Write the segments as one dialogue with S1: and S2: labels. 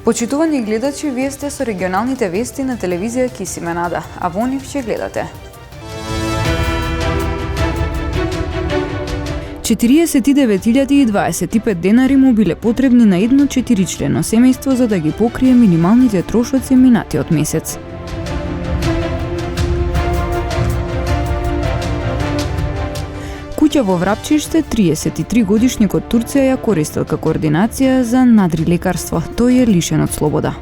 S1: Почитувани гледачи, вие сте со регионалните вести на телевизија Кисименада, а во нив ќе гледате. 49.025 денари му биле потребни на едно 4-члено семејство за да ги покрие минималните трошоци минатиот месец. Куќа во Врапчиште, 33-годишник од Турција ја користел како ординација за надрилекарство. Тој е лишен од слобода.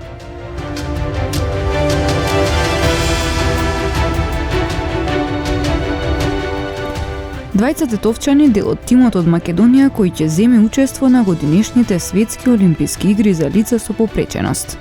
S1: Двајцата товчани дел од тимот од Македонија кој ќе земе учество на годинешните светски олимписки игри за лица со попреченост.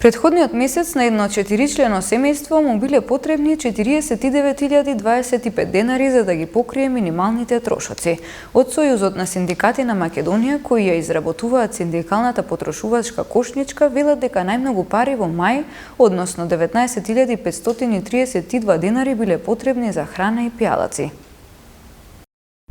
S1: Претходниот месец на едно 4-члено семејство му биле потребни 49.025 денари за да ги покрие минималните трошоци. Од Сојузот на синдикати на Македонија, кои ја изработуваат синдикалната потрошувачка кошничка, велат дека најмногу пари во мај, односно 19.532 денари биле потребни за храна и пијалаци.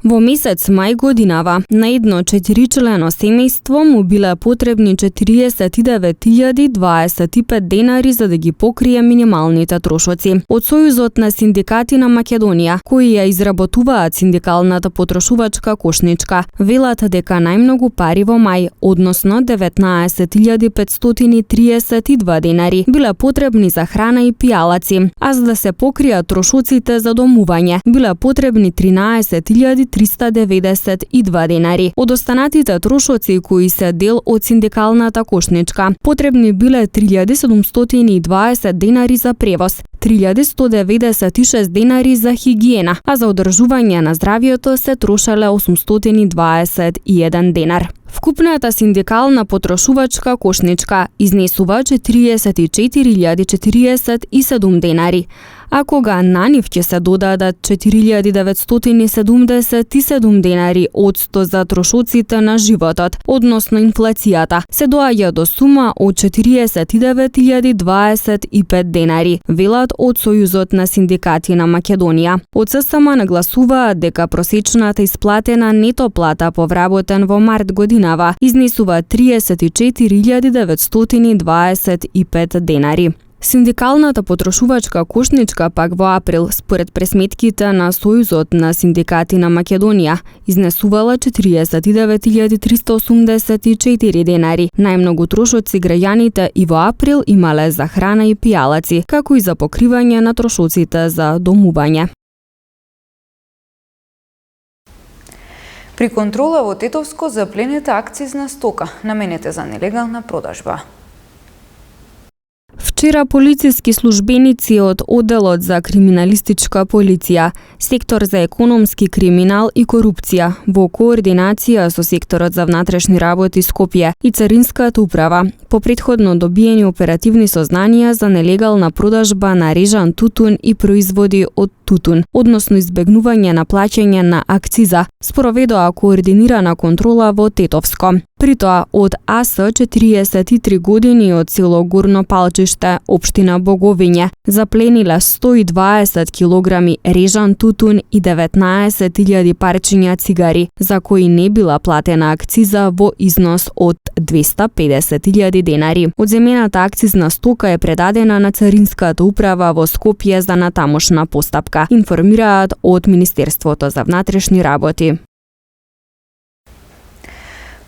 S2: Во месец мај годинава, на едно 4-члено семејство му биле потребни 49.025 денари за да ги покрие минималните трошоци. Од Сојузот на синдикати на Македонија, кои ја изработуваат синдикалната потрошувачка кошничка, велат дека најмногу пари во мај, односно 19.532 денари, биле потребни за храна и пијалаци, а за да се покријат трошоците за домување, биле потребни 13.392 денари. Од останатите трошоци кои се дел од синдикалната кошничка, потребни биле 3.720 денари за превоз, 3.196 денари за хигиена, а за одржување на здравието се трошеле 821 денар. Вкупната синдикална потрошувачка кошничка изнесува 44.047 денари, а кога на нив ќе се додадат 4.977 денари одсто за трошоците на животот, односно инфлацијата, се доаѓа до сума од 49.025 денари, велат од Сојузот на синдикати на Македонија. Од ССМ нагласуваат дека просечната исплатена нето плата по вработен во март годинава изнесува 34.925 денари. Синдикалната потрошувачка кошничка пак во април, според пресметките на Сојузот на синдикати на Македонија, изнесувала 49.384 денари. Најмногу трошоци граѓаните и во април имале за храна и пијалаци, како и за покривање на трошоците за домување.
S1: При контрола во Тетовско запленета акцизна стока, наменета за нелегална продажба.
S2: Вчера полициски службеници од Одделот за криминалистичка полиција, сектор за економски криминал и корупција, во координација со секторот за внатрешни работи Скопје и Царинската управа, по претходно добиени оперативни сознанија за нелегална продажба на режан тутун и производи од тутун, односно избегнување на плаќање на акциза, спроведоа координирана контрола во Тетовско. При тоа, од АС 43 години од село Горно Палчиште, општина Боговиње, заплениле 120 килограми режан тутун и 19.000 парчиња цигари, за кои не била платена акциза во износ од 250.000 денари. Одземената акцизна стока е предадена на Царинската управа во Скопје за натамошна постапка, информираат од Министерството за внатрешни работи.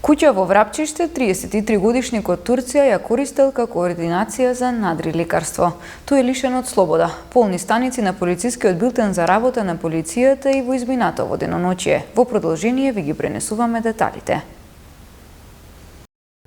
S1: Куќа во Врапчиште, 33-годишник од Турција ја користел како ординација за надрилекарство. Тој е лишен од слобода. Полни станици на полицискиот билтен за работа на полицијата и во изминатово деноноќие. Во продолжение ви ги пренесуваме деталите.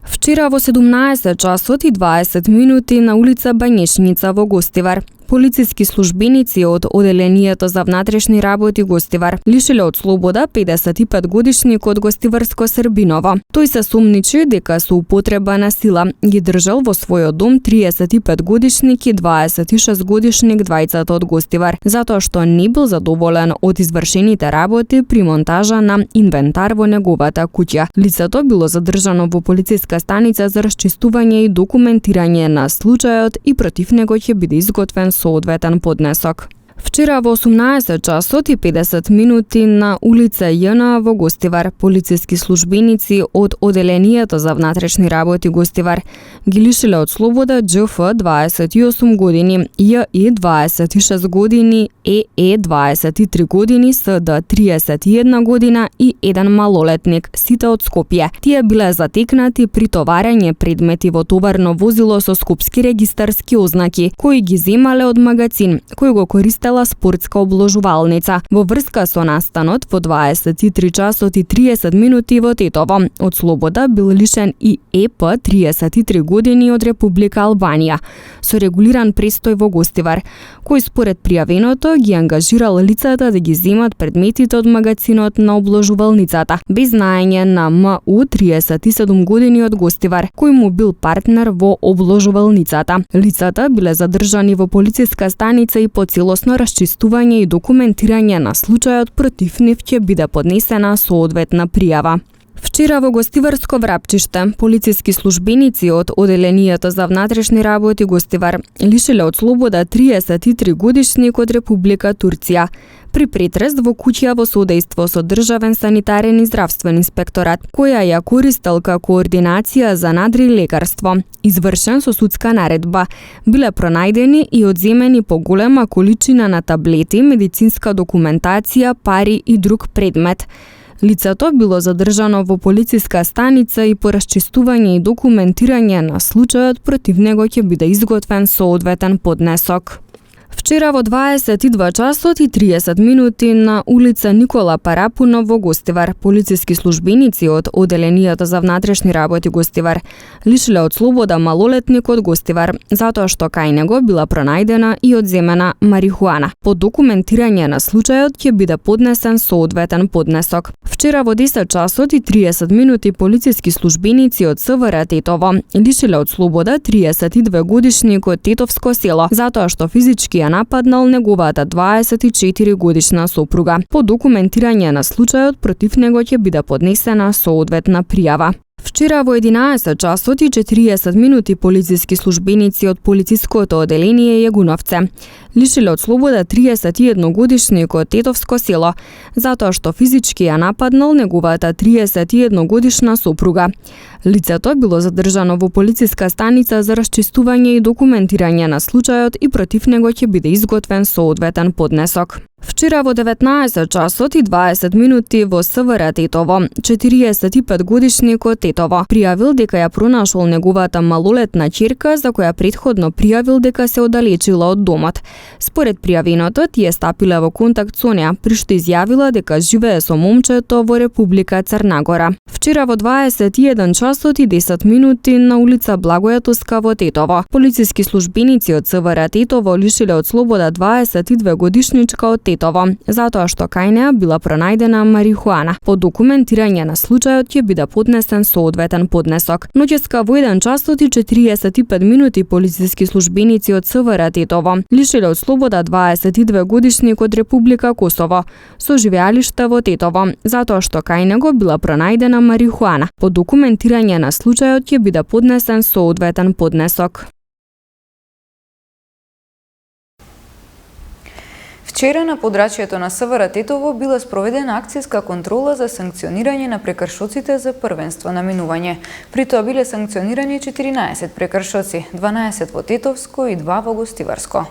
S2: Вчера во 17 часот и 20 минути на улица Бањешница во Гостивар, Полициски службеници од Оделението за внатрешни работи Гостивар лишиле од слобода 55-годишникот Гостиварско Србиново. Тој се сомничи дека со употреба на сила ги држал во својот дом 35-годишник и 26-годишник двајцата од Гостивар, затоа што не бил задоволен од извршените работи при монтажа на инвентар во неговата куќа. Лицето било задржано во полициска станица за расчистување и документирање на случајот и против него ќе биде изготвен соодветен поднесок. Вчера во 18 часот и 50 минути на улица Јна во Гостивар, полициски службеници од Оделението за внатрешни работи Гостивар ги лишиле од слобода ДЖФ 28 години, ЈИ 26 години, ЕЕ 23 години, СД 31 година и еден малолетник, сите од Скопје. Тие биле затекнати при товарење предмети во товарно возило со скопски регистарски ознаки, кои ги земале од магазин, кој го користела спортска обложувалница. Во врска со настанот во 23 часот и 30 минути во Тетово, од слобода бил лишен и ЕП 33 години од Република Албанија, со регулиран престој во Гостивар, кој според пријавеното ги ангажирал лицата да ги земат предметите од магазинот на обложувалницата, без знаење на МУ 37 години од Гостивар, кој му бил партнер во обложувалницата. Лицата биле задржани во полициска станица и по целосно расчистување и документирање на случајот против нив ќе биде поднесена соодветна пријава. Вчера во Гостиварско Врапчиште, полициски службеници од Оделението за внатрешни работи Гостивар лишиле од слобода 33 годишник од Република Турција при претрес во куќа во содејство со Државен санитарен и здравствен инспекторат, која ја користел како координација за надри лекарство, извршен со судска наредба. Биле пронајдени и одземени поголема количина на таблети, медицинска документација, пари и друг предмет. Лицето било задржано во полициска станица и по расчистување и документирање на случајот против него ќе биде изготвен соодветен поднесок. Вчера во 22 часот и 30 минути на улица Никола Парапунов во Гостивар, полициски службеници од Оделението за внатрешни работи Гостивар лишиле од слобода малолетник од Гостивар, затоа што кај него била пронајдена и одземена марихуана. По документирање на случајот ќе биде поднесен соодветен поднесок. Вчера во 10 часот и 30 минути полициски службеници од СВР Тетово лишиле од слобода 32 годишник од Тетовско село, затоа што физички ја нападнал неговата 24 годишна сопруга. По документирање на случајот против него ќе биде поднесена соодветна пријава. Вчера во 11 часот и 40 минути полициски службеници од полициското оделение Јагуновце лишиле од слобода 31 годишник од Тетовско село, затоа што физички ја нападнал неговата 31 годишна сопруга. Лицето било задржано во полициска станица за расчистување и документирање на случајот и против него ќе биде изготвен соодветен поднесок. Вчера во 19 часот и 20 минути во СВР Тетово, 45 годишник од Тетово пријавил дека ја пронашол неговата малолетна ќерка за која претходно пријавил дека се оддалечила од домот. Според пријавеното, тие стапиле во контакт со неа, при што изјавила дека живее со момчето во Република Црнагора. Вчера во 21 часот и 10 минути на улица Благојатоска во Тетово, полициски службеници од СВР Тетово лишиле од слобода 22 годишничка од Тетово, затоа што кај неа била пронајдена марихуана. По документирање на случајот ќе биде поднесен соодветен поднесок. Ноќеска во 1 часот и 45 минути полициски службеници од СВР Тетово лишиле од слобода 22 годишник од Република Косово со живеалиште во Тетово, затоа што кај него била пронајдена марихуана. По документирање на случајот ќе биде поднесен соодветен поднесок.
S1: Вчера на подрачјето на СВР Тетово била спроведена акцијска контрола за санкционирање на прекршоците за првенство на минување. При тоа биле санкционирани 14 прекршоци, 12 во Тетовско и 2 во Гостиварско.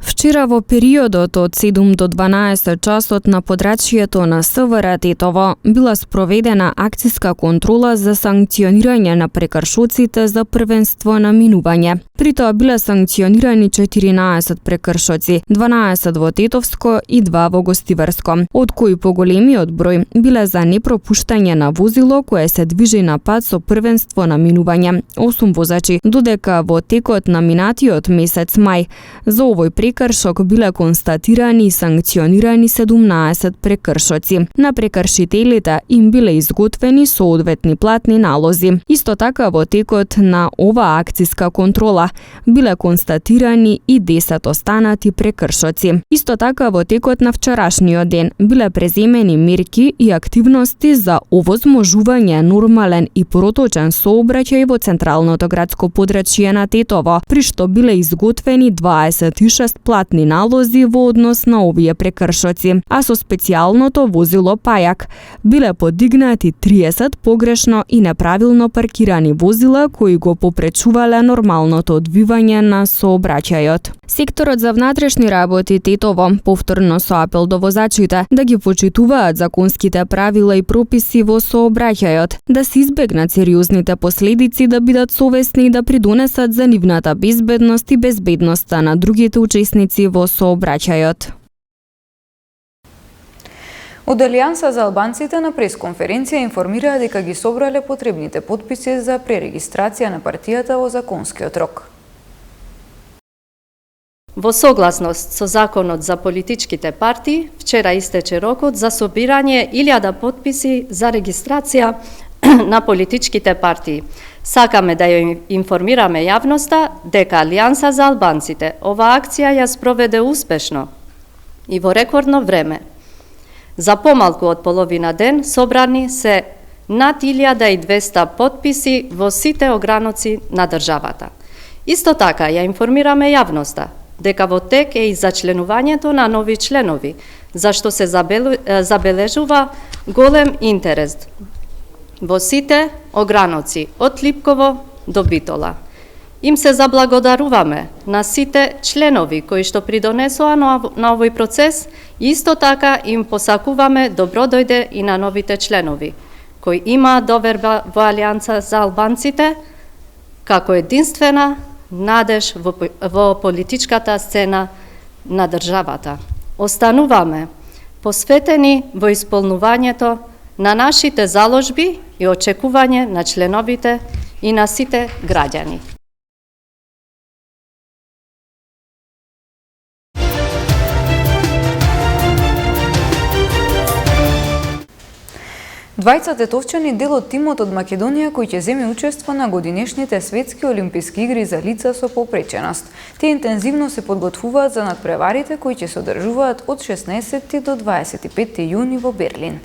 S2: Вчера во периодот од 7 до 12 часот на подрачјето на СВР Тетово била спроведена акцијска контрола за санкционирање на прекршоците за првенство на минување. При тоа биле санкционирани 14 прекршоци, 12 во Тетовско и 2 во Гостиварско, од кои поголемиот број биле за непропуштање на возило кое се движи на пат со првенство на минување, 8 возачи, додека во текот на минатиот месец мај за овој прекршок биле констатирани и санкционирани 17 прекршоци. На прекршителите им биле изготвени соодветни платни налози. Исто така во текот на ова акциска контрола биле констатирани и 10 останати прекршоци. Исто така во текот на вчерашниот ден биле преземени мерки и активности за овозможување нормален и проточен сообраќај во централното градско подрачје на Тетово, при што биле изготвени 26 платни налози во однос на овие прекршоци, а со специјалното возило пајак биле подигнати 30 погрешно и неправилно паркирани возила кои го попречувале нормалното одвивање на сообраќајот. Секторот за внатрешни работи Тетово повторно со апел до возачите да ги почитуваат законските правила и прописи во сообраќајот, да се избегнат сериозните последици, да бидат совесни и да придонесат за нивната безбедност и безбедноста на другите учесници во сообраќајот.
S1: Од Алијанса за албанците на пресконференција информираа дека ги собрале потребните потписи за пререгистрација на партијата во законскиот рок.
S3: Во согласност со Законот за политичките партии, вчера истече рокот за собирање 1000 потписи за регистрација на политичките партии. Сакаме да ја информираме јавноста дека Алијанса за албанците ова акција ја спроведе успешно и во рекордно време. За помалку од половина ден собрани се над 1200 потписи во сите ограници на државата. Исто така ја информираме јавноста дека во тек е и зачленувањето на нови членови, за што се забележува голем интерес во сите ограници од Липково до Битола. Им се заблагодаруваме на сите членови кои што придонесоа на овој процес и исто така им посакуваме добро дојде и на новите членови кои имаат доверба во Алијанса за албанците како единствена надеж во политичката сцена на државата. Остануваме посветени во исполнувањето на нашите заложби и очекување на членовите и на сите граѓани.
S1: Двајца тетовчани дел од тимот од Македонија кој ќе земе учество на годинешните светски олимписки игри за лица со попреченост. Тие интензивно се подготвуваат за надпреварите кои ќе се одржуваат од 16 до 25 јуни во Берлин.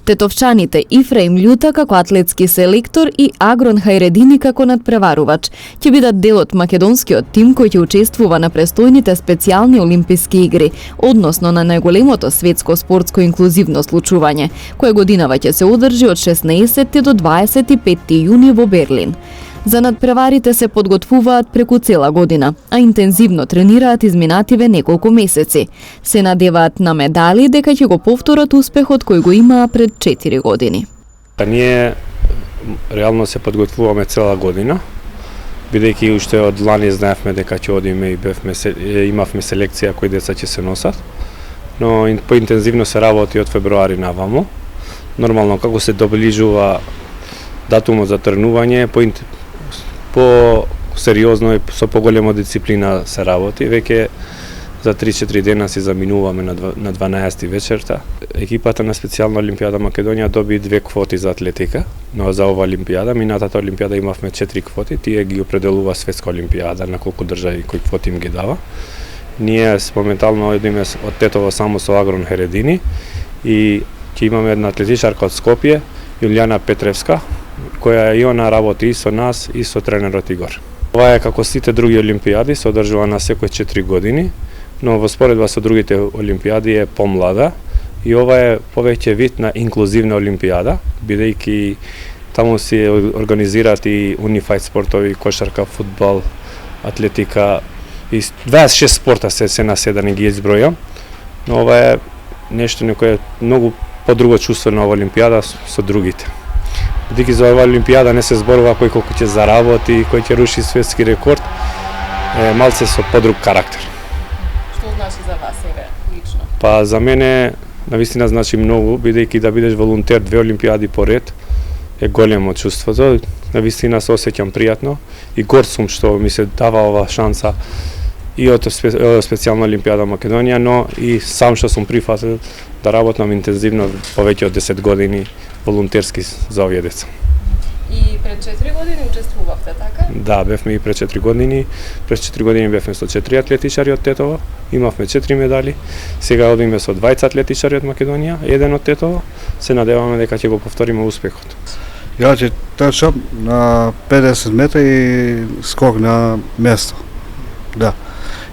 S4: Тетовчаните Ифраим Љута како атлетски селектор и Агрон Хајредини како надпреварувач ќе бидат дел од македонскиот тим кој ќе учествува на престојните специјални олимписки игри, односно на најголемото светско спортско инклузивно случување, кое годинава ќе се одржи од 16 до 25 јуни во Берлин. За надпреварите се подготвуваат преку цела година, а интензивно тренираат изминативе неколку месеци. Се надеваат на медали дека ќе го повторат успехот кој го имаа пред 4 години.
S5: Ние реално се подготвуваме цела година, бидејќи уште од лани знаевме дека ќе одиме и имавме селекција кои деца ќе се носат, но поинтензивно се работи од февруари наваму. Нормално како се доближува датумот за тренување, по сериозно и со поголема дисциплина се работи. Веќе за 3-4 дена си заминуваме на 12 вечерта. Екипата на специјална Олимпијада Македонија доби 2 квоти за атлетика, но за ова Олимпијада, минатата Олимпијада имавме 4 квоти, тие ги определува светска Олимпијада на колку држави кои квоти им ги дава. Ние моментално одиме од Тетово само со Агрон Хајредини и ќе имаме една атлетичарка од Скопје, Јулијана Петревска, која и она работи и со нас и со тренерот Игор. Ова е како сите други олимпијади, се одржува на секој 4 години, но во споредба со другите олимпијади е помлада и ова е повеќе вид на инклузивна олимпијада, бидејќи таму се организираат и унифајд спортови, кошарка, фудбал, атлетика и 26 спорта се на седа не ги избројам, но ова е нешто на кое е многу подруго чувство на ова олимпијада со другите. Бидејќи за оваа олимпијада не се зборува кој колку ќе заработи, кој ќе руши светски рекорд, малце со подруг карактер.
S6: Што значи за вас еве лично?
S5: Па за мене навистина значи многу, бидејќи да бидеш волонтер 2 олимпијади поред е големо чувството. Навистина се осеќам пријатно и горд сум што ми се дава ова шанса и од специјална олимпијада Македонија, но и сам што сум прифатил да работам интензивно повеќе од 10 години волонтерски за овие деца.
S6: И пред 4 години учествувавте, така?
S5: Да, бевме и пред 4 години. Пред 4 години бевме со 4 атлетичари од Тетово, имавме 4 медали. Сега одиме со 20 атлетичари од Македонија, еден од Тетово. Се надеваме дека ќе го повториме успехот.
S7: Ја ќе трчам на 50 метра и скок на место. Да.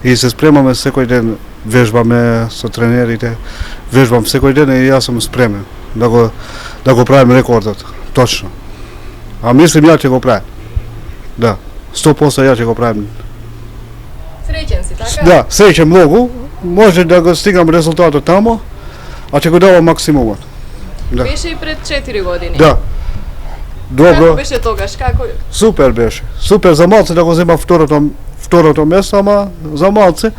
S7: И се спремаме секој ден, вежбаме со тренерите, вежбам секој ден и јас сум спремен да го правим рекордот, точно. А мислим ја ќе го правим. Да, 100% ја ќе го правим.
S6: Среќен си, така?
S7: Да, среќен многу, може да го стигам резултатот тамо, а ќе го давам максимумот. Да.
S6: Беше и пред 4 години.
S7: Да. Добро.
S6: Како беше тогаш? Како?
S7: Супер беше. Супер за малце да го зема второто место, ама за малце.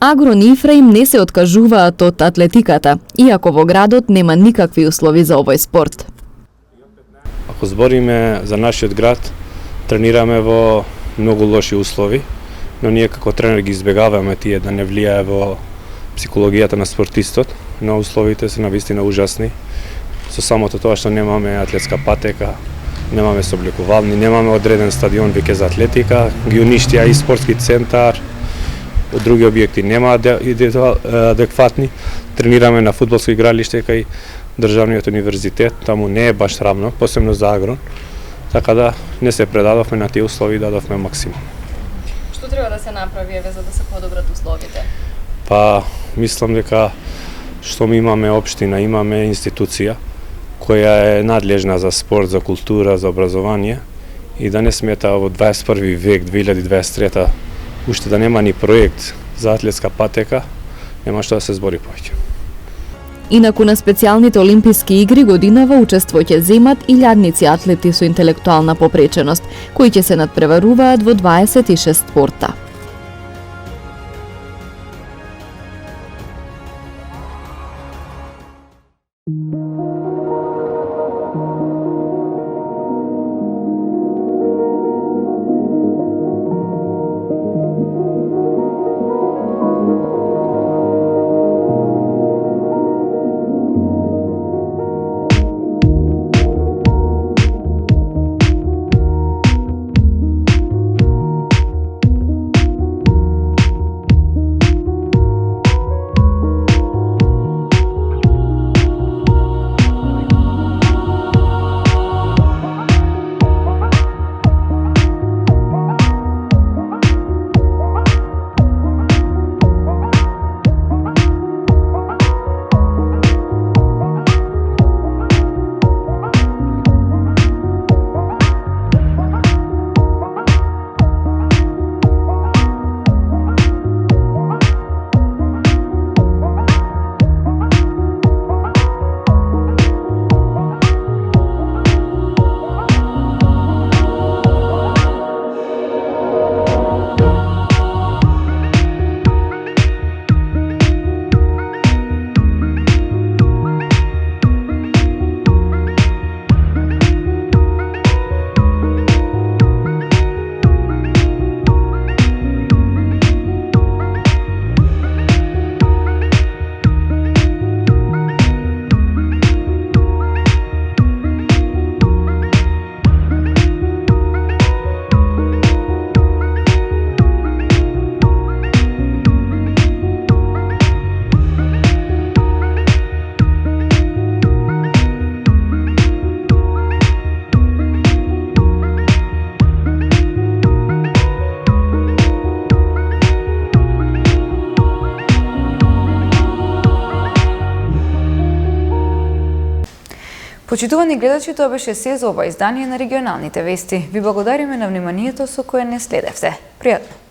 S4: Агрон и Ифраим не се откажуваат од атлетиката, иако во градот нема никакви услови за овој спорт.
S5: Ако збориме за нашиот град, тренираме во многу лоши услови, но ние како тренер ги избегаваме тие да не влијае во психологијата на спортистот, но условите се навистина ужасни. Со самото тоа што немаме атлетска патека, немаме сооблекувални, немаме одреден стадион веќе за атлетика, ги уништија и спортски центар, од други објекти нема адекватни. Тренираме на фудбалско игралиште кај Државниот универзитет, таму не е баш равно, посебно за Агрон, така да не се предадовме на тие услови, дадовме максимум.
S6: Што треба да се направи еве за да се подобрат условите?
S5: Па, мислам дека што ми имаме општина, имаме институција која е надлежна за спорт, за култура, за образование и да не смета во 21 век, 2023 уште да нема ни проект за атлетска патека, нема што да се збори повеќе.
S4: Инаку на специјалните олимписки игри годинава учество ќе земат илјадници атлети со интелектуална попреченост, кои ќе се надпреваруваат во 26 спорта.
S1: Почитувани гледачи, тоа беше се за ова издание на регионалните вести. Ви благодариме на вниманието со кое не следевте. Пријатно!